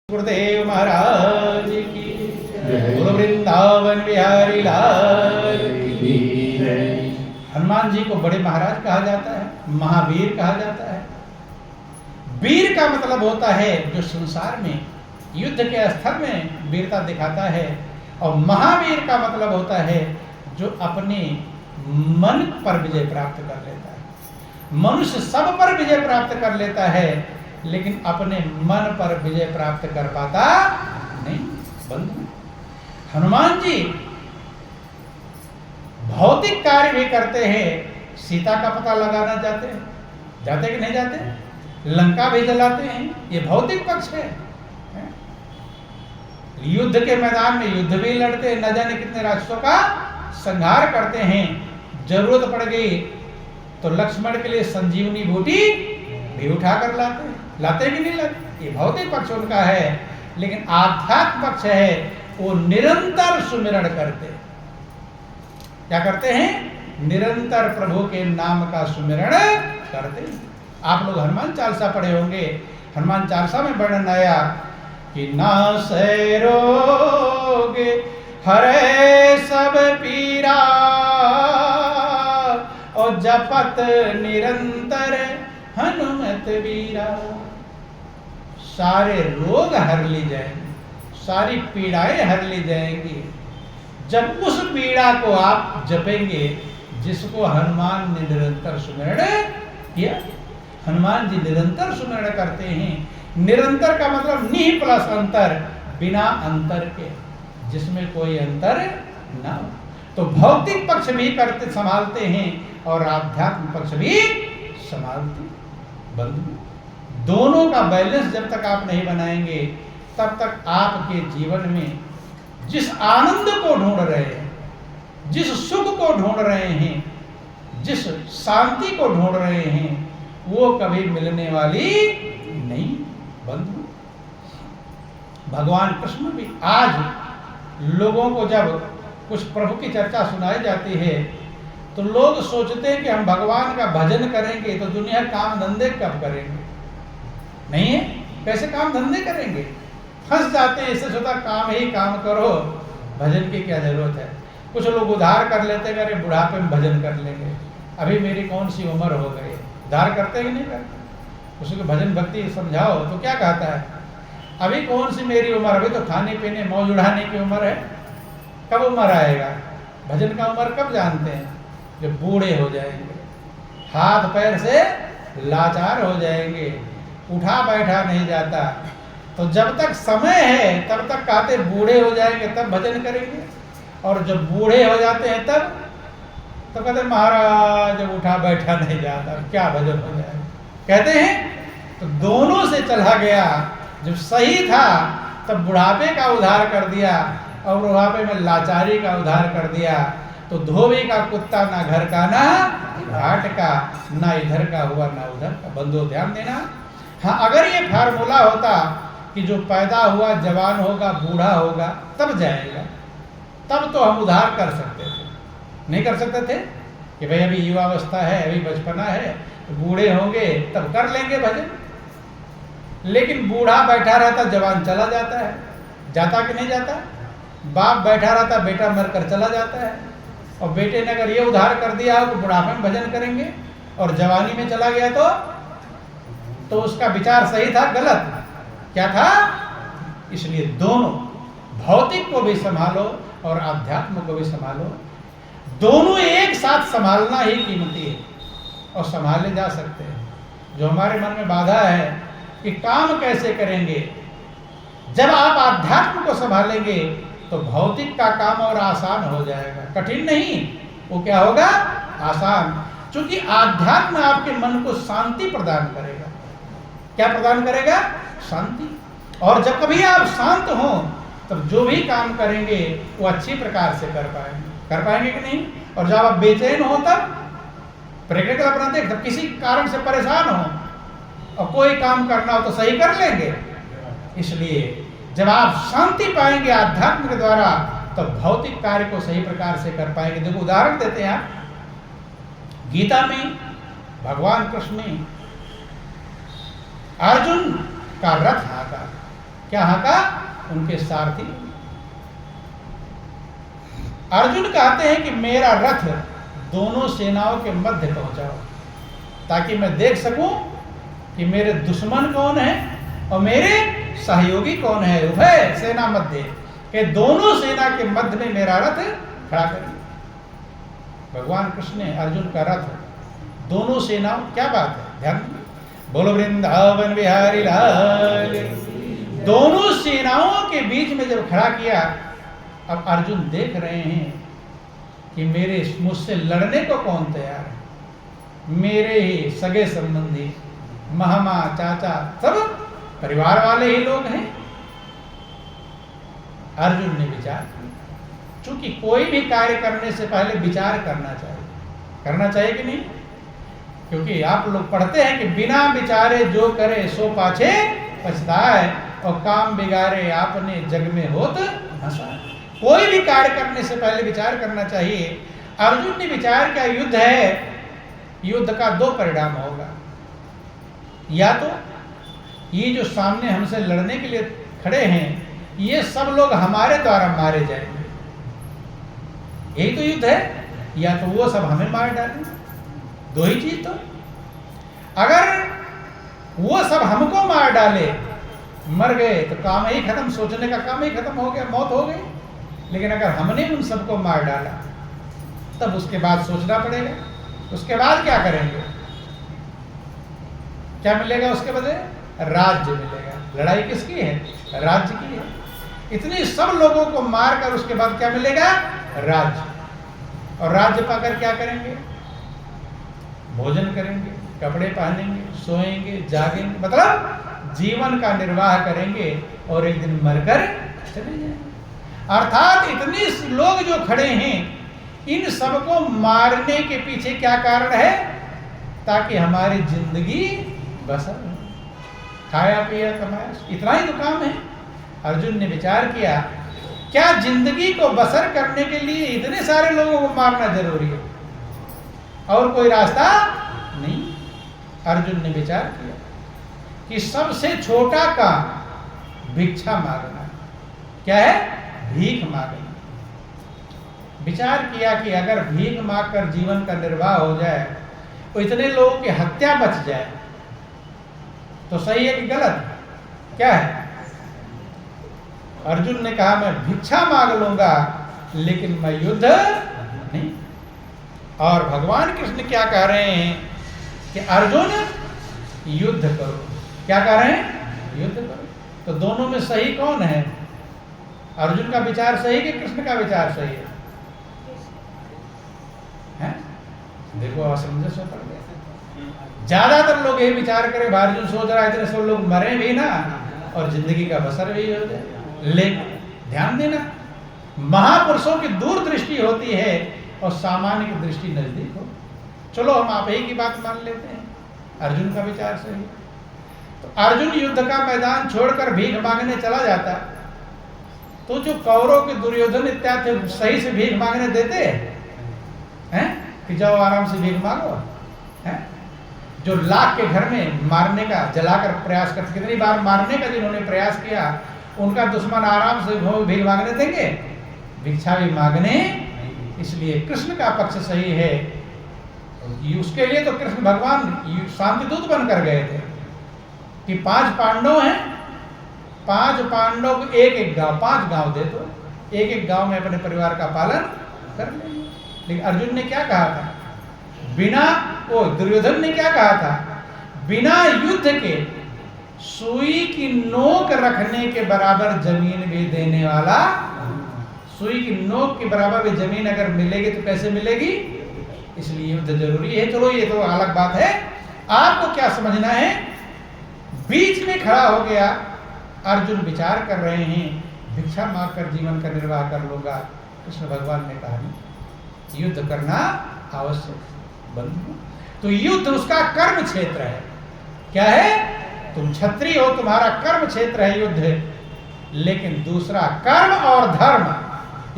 गुरुदेव महाराज की बोलो, वृंदावन बिहारी लाल की। हनुमान जी को बड़े महाराज कहा जाता है, महावीर कहा जाता है। वीर का मतलब होता है जो संसार में युद्ध के स्थल में वीरता दिखाता है, और महावीर का मतलब होता है जो अपने मन पर विजय प्राप्त कर लेता है। मनुष्य सब पर विजय प्राप्त कर लेता है, लेकिन अपने मन पर विजय प्राप्त कर पाता नहीं। बंधु, हनुमान जी भौतिक कार्य भी करते हैं। सीता का पता लगाना जाते कि नहीं जाते? लंका भी जलाते हैं, ये भौतिक पक्ष है। युद्ध के मैदान में युद्ध भी लड़ते हैं, न जाने कितने राक्षसों का संहार करते हैं। जरूरत पड़ गई तो लक्ष्मण के लिए संजीवनी बूटी भी उठा कर लाते कि नहीं लाते? ये भौतिक पक्ष उनका है, लेकिन आध्यात्म पक्ष है, वो निरंतर सुमिरण करते। क्या करते हैं? निरंतर प्रभु के नाम का सुमिरण करते। आप लोग हनुमान चालीसा पढ़े होंगे। हनुमान चालीसा में वर्णन आया कि नासै रोग हरै सब पीरा, और जपत निरंतर हनुमत वीरा। सारे रोग हर ली जाएंगे, सारी पीड़ाएं हर ली जाएंगी जब उस पीड़ा को आप जपेंगे जिसको हनुमान ने निरंतर सुमिरण किया। हनुमान जी निरंतर सुमिरण करते हैं। निरंतर का मतलब नि प्लस अंतर, बिना अंतर के, जिसमें कोई अंतर ना हो। तो भौतिक पक्ष भी करते संभालते हैं और आध्यात्म पक्ष भी संभालते। बंधु, दोनों का बैलेंस जब तक आप नहीं बनाएंगे, तब तक आपके जीवन में जिस आनंद को ढूंढ रहे हैं, जिस सुख को ढूंढ रहे हैं, जिस शांति को ढूंढ रहे हैं, वो कभी मिलने वाली नहीं। बंधु, भगवान कृष्ण भी आज लोगों को जब कुछ प्रभु की चर्चा सुनाई जाती है तो लोग सोचते हैं कि हम भगवान का भजन करेंगे तो दुनिया काम धंधे कब करेंगे? नहीं है, कैसे काम धंधे करेंगे? फंस जाते हैं। इससे सोचा काम ही काम करो, भजन की क्या जरूरत है? कुछ लोग उधार कर लेते हैं, अरे बुढ़ापे में भजन कर लेंगे, अभी मेरी कौन सी उम्र हो गई। उधार करते कि नहीं करते? उसको भजन भक्ति समझाओ तो क्या कहता है, अभी कौन सी मेरी उम्र, अभी तो खाने पीने मौज उड़ाने की उम्र है, कब उम्र आएगा? भजन का उम्र कब जानते हैं? जब बूढ़े हो जाएंगे, हाथ पैर से लाचार हो जाएंगे, उठा बैठा नहीं जाता। तो जब तक समय है तब तक कहते बूढ़े हो जाएंगे तब भजन करेंगे, और जब बूढ़े हो जाते हैं तब तो कहते महाराज जब उठा बैठा नहीं जाता, क्या भजन हो जाएगा? कहते हैं तो दोनों से चला गया। जब सही था तब बुढ़ापे का उद्धार कर दिया, और बुढ़ापे में लाचारी का उद्धार कर दिया। तो धोबी का कुत्ता ना घर का ना घाट का, ना इधर का हुआ ना उधर का। बंधु ध्यान देना। हाँ, अगर ये फार्मूला होता कि जो पैदा हुआ जवान होगा बूढ़ा होगा तब जाएगा, तब तो हम उद्धार कर सकते थे। नहीं कर सकते थे कि भाई अभी युवावस्था है, अभी बचपना है, तो बूढ़े होंगे तब कर लेंगे भजन। लेकिन बूढ़ा बैठा रहता, जवान चला जाता है। जाता कि नहीं जाता? बाप बैठा रहता, बेटा मरकर चला जाता है। और बेटे ने अगर ये उद्धार कर दिया हो तो बुढ़ापे में भजन करेंगे, और जवानी में चला गया तो उसका विचार सही था गलत क्या था? इसलिए दोनों, भौतिक को भी संभालो और आध्यात्म को भी संभालो। दोनों एक साथ संभालना ही कीमती है, और संभाले जा सकते हैं। जो हमारे मन में बाधा है कि काम कैसे करेंगे, जब आप आध्यात्म को संभालेंगे तो भौतिक का काम और आसान हो जाएगा। कठिन नहीं, वो क्या होगा? आसान। क्योंकि आध्यात्म आपके मन को शांति प्रदान करेगा। क्या प्रदान करेगा? शांति। और जब कभी आप शांत हो तब जो भी काम करेंगे वो अच्छी प्रकार से कर पाएंगे कि नहीं? और जब आप बेचैन हो तब प्रैक्टिकल अपनाते, जब किसी कारण से परेशान हो और कोई काम करना हो तो सही कर लेंगे। इसलिए जब आप शांति पाएंगे आध्यात्म के द्वारा तो भौतिक कार्य को सही प्रकार से कर पाएंगे। देखो उदाहरण देते हैं आप, गीता में भगवान कृष्ण ने अर्जुन का रथ हाँका, क्या हाका? उनके सारथी। अर्जुन कहते हैं कि मेरा रथ दोनों सेनाओं के मध्य पहुंचाओ, ताकि मैं देख सकूं कि मेरे दुश्मन कौन है और मेरे सहयोगी कौन है। उभय सेना मध्य, के दोनों सेना के मध्य में मेरा रथ खड़ा करिए। भगवान कृष्ण ने अर्जुन का रथ दोनों सेनाओं, क्या बात है, ध्यान बोलो वृंदावन बिहारी लाल। दोनों सेनाओं के बीच में जब खड़ा किया, अब अर्जुन देख रहे हैं कि मेरे मुझसे लड़ने को कौन तैयार है। मेरे ही सगे संबंधी, मामा, चाचा, सब परिवार वाले ही लोग हैं। अर्जुन ने विचार किया, चूंकि कोई भी कार्य करने से पहले विचार करना चाहिए कि नहीं? क्योंकि आप लोग पढ़ते हैं कि बिना विचारे जो करे सो पाछे पछताए, और काम बिगाड़े आपने जग में होत हंसाए। कोई भी कार्य करने से पहले विचार करना चाहिए। अर्जुन ने विचार किया, युद्ध है, युद्ध का दो परिणाम होगा। या तो ये जो सामने हमसे लड़ने के लिए खड़े हैं, ये सब लोग हमारे द्वारा मारे जाएंगे, यही तो युद्ध है। या तो वो सब हमें मार डालेंगे, दो ही चीज तो। अगर वो सब हमको मार डाले, मर गए, तो काम ही खत्म, सोचने का काम ही खत्म हो गया, मौत हो गई। लेकिन अगर हमने उन सबको मार डाला, तब उसके बाद सोचना पड़ेगा, उसके बाद क्या करेंगे, क्या मिलेगा उसके बदले? राज्य मिलेगा। लड़ाई किसकी है? राज्य की है। इतने सब लोगों को मारकर उसके बाद क्या मिलेगा? राज्य। और राज्य पाकर क्या करेंगे? भोजन करेंगे, कपड़े पहनेंगे, सोएंगे, जागेंगे, मतलब जीवन का निर्वाह करेंगे और एक दिन मरकर चले जाएंगे। अर्थात इतने लोग जो खड़े हैं, इन सबको मारने के पीछे क्या कारण है? ताकि हमारी जिंदगी बसर हो, खाया पिया कमाया, इतना ही तो काम है। अर्जुन ने विचार किया, क्या जिंदगी को बसर करने के लिए इतने सारे लोगों को मारना जरूरी है? और कोई रास्ता नहीं। अर्जुन ने विचार किया कि सबसे छोटा काम भिक्षा मांगना। क्या है? भीख मांगना। विचार किया कि अगर भीख मांगकर जीवन का निर्वाह हो जाए, तो इतने लोगों की हत्या बच जाए, तो सही है कि गलत? क्या है? अर्जुन ने कहा, मैं भिक्षा मांग लूंगा, लेकिन मैं युद्ध नहीं। और भगवान कृष्ण क्या कह रहे हैं कि अर्जुन युद्ध करो। क्या कह रहे हैं? युद्ध करो। तो दोनों में सही कौन है? अर्जुन का विचार सही कि कृष्ण का विचार सही है? देखो, असमंजस में पड़ गए। ज्यादातर लोग ये विचार करें, अर्जुन सोच रहा है इतने सब लोग मरे भी ना और जिंदगी का बसर भी हो जाए। लेकिन ध्यान देना, महापुरुषों की दूर दृष्टि होती है और सामान्य की दृष्टि नजदीक हो। चलो हम आप ही की बात मान लेते हैं, अर्जुन का विचार सही। तो अर्जुन युद्ध का मैदान छोड़कर भीख मांगने चला जाता, तो जो कौरव के दुर्योधन इत्यादि सही से भीख मांगने देते हैं कि जाओ आराम से भीख मांगो, हैं? जो लाख के घर में मारने का, जलाकर प्रयास कर, कितनी बार मारने का जिन्होंने प्रयास किया, उनका दुश्मन आराम से भीख मांगने देंगे? भिक्षा भी मांगने। इसलिए कृष्ण का पक्ष सही है। उसके लिए तो कृष्ण भगवान शांति दूत बनकर गए थे कि 5 पांडव हैं, 5 पांडव को एक एक गांव, 5 गांव दे दो, एक एक गांव में अपने परिवार का पालन कर लेंगे। लेकिन अर्जुन ने क्या कहा था? दुर्योधन ने क्या कहा था? बिना युद्ध के सुई की नोक रखने के बराबर जमीन भी देने वाला। सुई की नोक के बराबर भी जमीन अगर मिलेगी तो कैसे मिलेगी? इसलिए युद्ध जरूरी है। चलो ये तो अलग बात है, आपको क्या समझना है? बीच में खड़ा हो गया अर्जुन, विचार कर रहे हैं, भिक्षा मांगकर जीवन का निर्वाह कर लूंगा। कृष्ण भगवान ने कहा, युद्ध करना आवश्यक। बंधु, तो युद्ध उसका कर्म क्षेत्र है। क्या है? तुम क्षत्रिय हो, तुम्हारा कर्म क्षेत्र है युद्ध। लेकिन दूसरा कर्म और धर्म,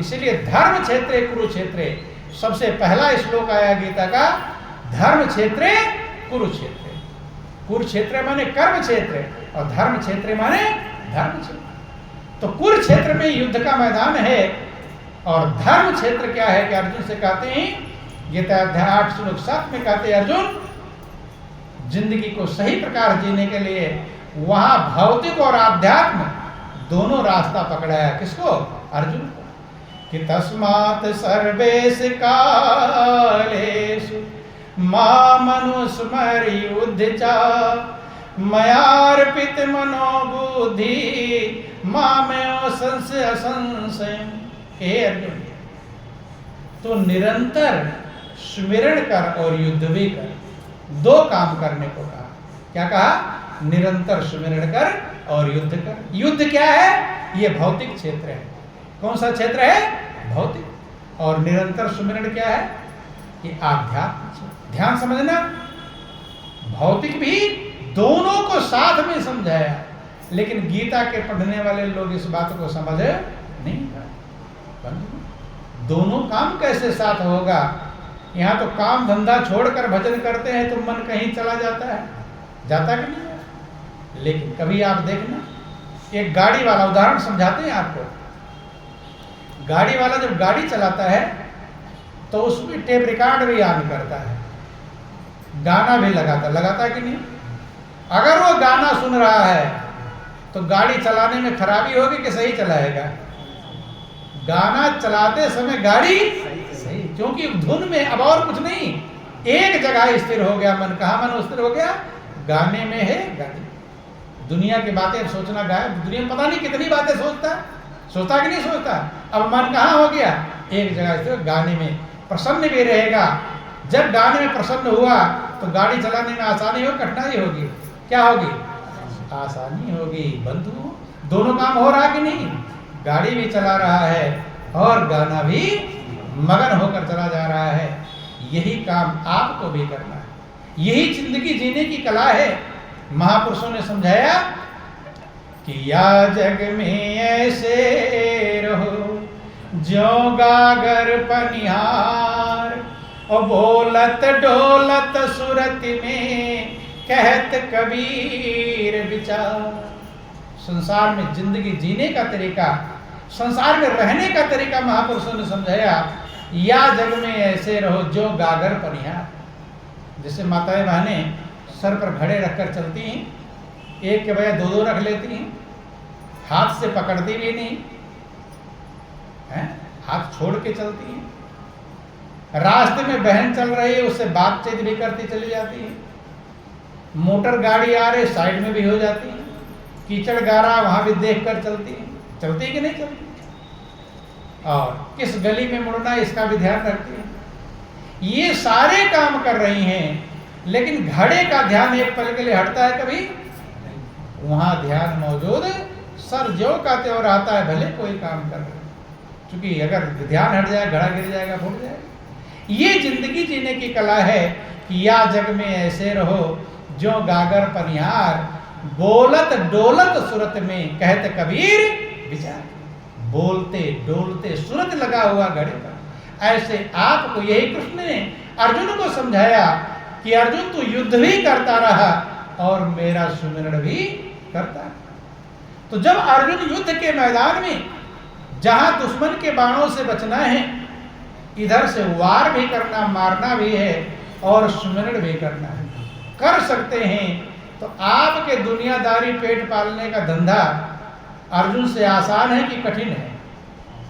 इसलिए धर्म क्षेत्र कुरुक्षेत्र। सबसे पहला श्लोक आया गीता का, धर्म क्षेत्र कुरुक्षेत्र। कुरुक्षेत्र माने कर्म क्षेत्र और धर्म क्षेत्र माने धर्म क्षेत्र। तो कुरुक्षेत्र में युद्ध का मैदान है, और धर्म क्षेत्र क्या है कि अर्जुन से कहते हैं, गीता अध्याय 8 श्लोक 7 में कहते हैं, अर्जुन जिंदगी को सही प्रकार जीने के लिए वहां भौतिक और आध्यात्म दोनों रास्ता पकड़ाया। किसको? अर्जुन को। कि तस्मात् सर्वेश कालेषु मामनुस्मर युद्धचा मयार्पित मनोबुद्धि मामयो संशय संशय। हे अर्जुन, तो निरंतर स्मरण कर और युद्ध भी कर। दो काम करने को कहा। क्या कहा? निरंतर स्मरण कर और युद्ध कर। युद्ध क्या है? ये भौतिक क्षेत्र है। कौन सा क्षेत्र है? भौतिक। और निरंतर स्मरण क्या है? ये आध्यात्म। ध्यान समझना, भौतिक भी दोनों को साथ में समझाया, लेकिन गीता के पढ़ने वाले लोग इस बात को समझ नहीं पाए। दोनों काम कैसे साथ होगा? यहाँ तो काम धंधा छोड़कर भजन करते हैं तो मन कहीं चला जाता है, जाता कि नहीं? लेकिन कभी आप देखना, एक गाड़ी वाला, उदाहरण समझाते हैं आपको। गाड़ी वाला जब गाड़ी चलाता है तो उसमें टेप रिकॉर्ड भी ऑन करता है, गाना भी लगाता कि नहीं? अगर वो गाना सुन रहा है तो गाड़ी चलाने में खराबी होगी कि सही चलाएगा? गाना चलाते समय गाड़ी सही, क्योंकि धुन में अब और कुछ नहीं, एक जगह स्थिर हो गया मन। कहाँ मन स्थिर हो गया? गाने में है गाड़ी। दुनिया की बातें सोचना गायब। दुनिया में पता नहीं कितनी बातें सोचता कि नहीं सोचता। अब मन कहाँ हो गया? एक जगह स्थिर, गाने में प्रसन्न भी रहेगा। जब गाने में प्रसन्न हुआ तो गाड़ी चलाने में आसानी होगी, कठिनाई होगी? क्या होगी? आसानी होगी। बंधु, दोनों काम हो रहा कि नहीं? गाड़ी भी चला रहा है और गाना भी मगन होकर चला जा रहा है। यही काम आपको भी करना है। यही जिंदगी जीने की कला है। महापुरुषों ने समझाया कि या जग में ऐसे रहो जो गागर पनिहार, और बोलत डोलत सूरत में कहत कबीर विचार। संसार में जिंदगी जीने का तरीका, संसार में रहने का तरीका महापुरुषों ने समझाया। या जग में ऐसे रहो जो गागर पनिहार। जैसे माताएं बहनें सर पर घड़े रखकर चलती हैं, एक के बजाय दो रख लेती हैं, हाथ से पकड़ती भी नहीं है, हाथ छोड़ के चलती हैं। रास्ते में बहन चल रही है, उससे बातचीत भी करती चली जाती है। मोटर गाड़ी आ रही, साइड में भी हो जाती है। कीचड़ गारा, वहां भी देख कर चलती है। चलती कि नहीं चलती? और किस गली में मुड़ना इसका भी ध्यान रखती है। ये सारे काम कर रही हैं, लेकिन घड़े का ध्यान एक पल के लिए हटता है कभी? वहां ध्यान मौजूद, सर ज्यों का त्यों आता है, भले कोई काम कर रहे। क्योंकि अगर ध्यान हट जाए, घड़ा गिर जाएगा, फूट जाएगा। ये जिंदगी जीने की कला है कि या जग में ऐसे रहो जो गागर पनिहार, बोलत डोलत सूरत में कहत कबीर विचार। बोलते डोलते सूरत लगा हुआ घड़े पर। ऐसे आपको, यही कृष्ण ने अर्जुन को समझाया कि अर्जुन तू युद्ध भी करता रहा और मेरा सुमिरण भी करता। तो जब अर्जुन युद्ध के मैदान में, जहां दुश्मन के बाणों से बचना है, इधर से वार भी करना, मारना भी है और सुमिरण भी करना है, कर सकते हैं, तो आपके दुनियादारी पेट पालने का धंधा अर्जुन से आसान है कि कठिन है?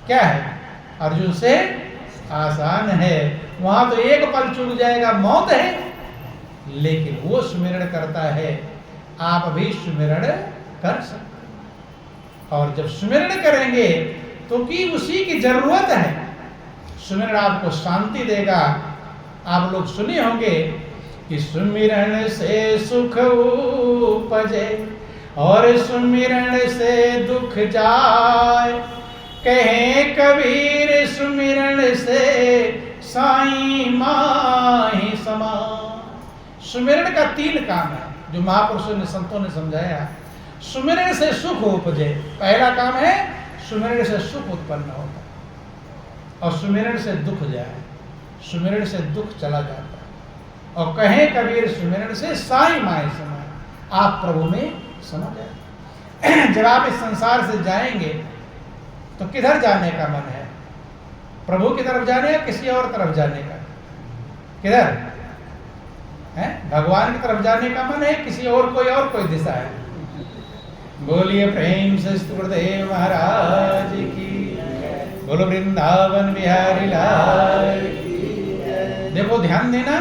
क्या है? अर्जुन से आसान है। वहां तो एक पल चूक जाएगा, मौत है। लेकिन वो सुमिरण करता है, आप भी सुमिरण कर सकते। और जब सुमिरण करेंगे तो कि उसी की जरूरत है। सुमिरण आपको शांति देगा। आप लोग सुने होंगे कि सुमिरण से सुख उपजे और सुमिरण से दुख जाए, कहे कबीर सुमिरण से साईं माही समा। सुमिरण का 3 काम है जो महापुरुषों ने, संतों ने समझाया। सुमिरण से सुख उपजे, पहला काम है सुमिरण से सुख उत्पन्न होता है, और सुमिरण से दुख जाए, सुमिरण से दुख चला जाता है। और कहे कबीर सुमिरण से साईं माही समा, आप प्रभु में समा जाए। जब आप इस संसार से जाएंगे तो किधर जाने का मन है? प्रभु की तरफ जाने या किसी और तरफ जाने का? किधर है? भगवान की तरफ जाने का मन है, किसी और कोई दिशा है? बोलिए प्रेम से गुरुदेव महाराज की, बोलो वृंदावन बिहारी लाल की। देखो ध्यान देना,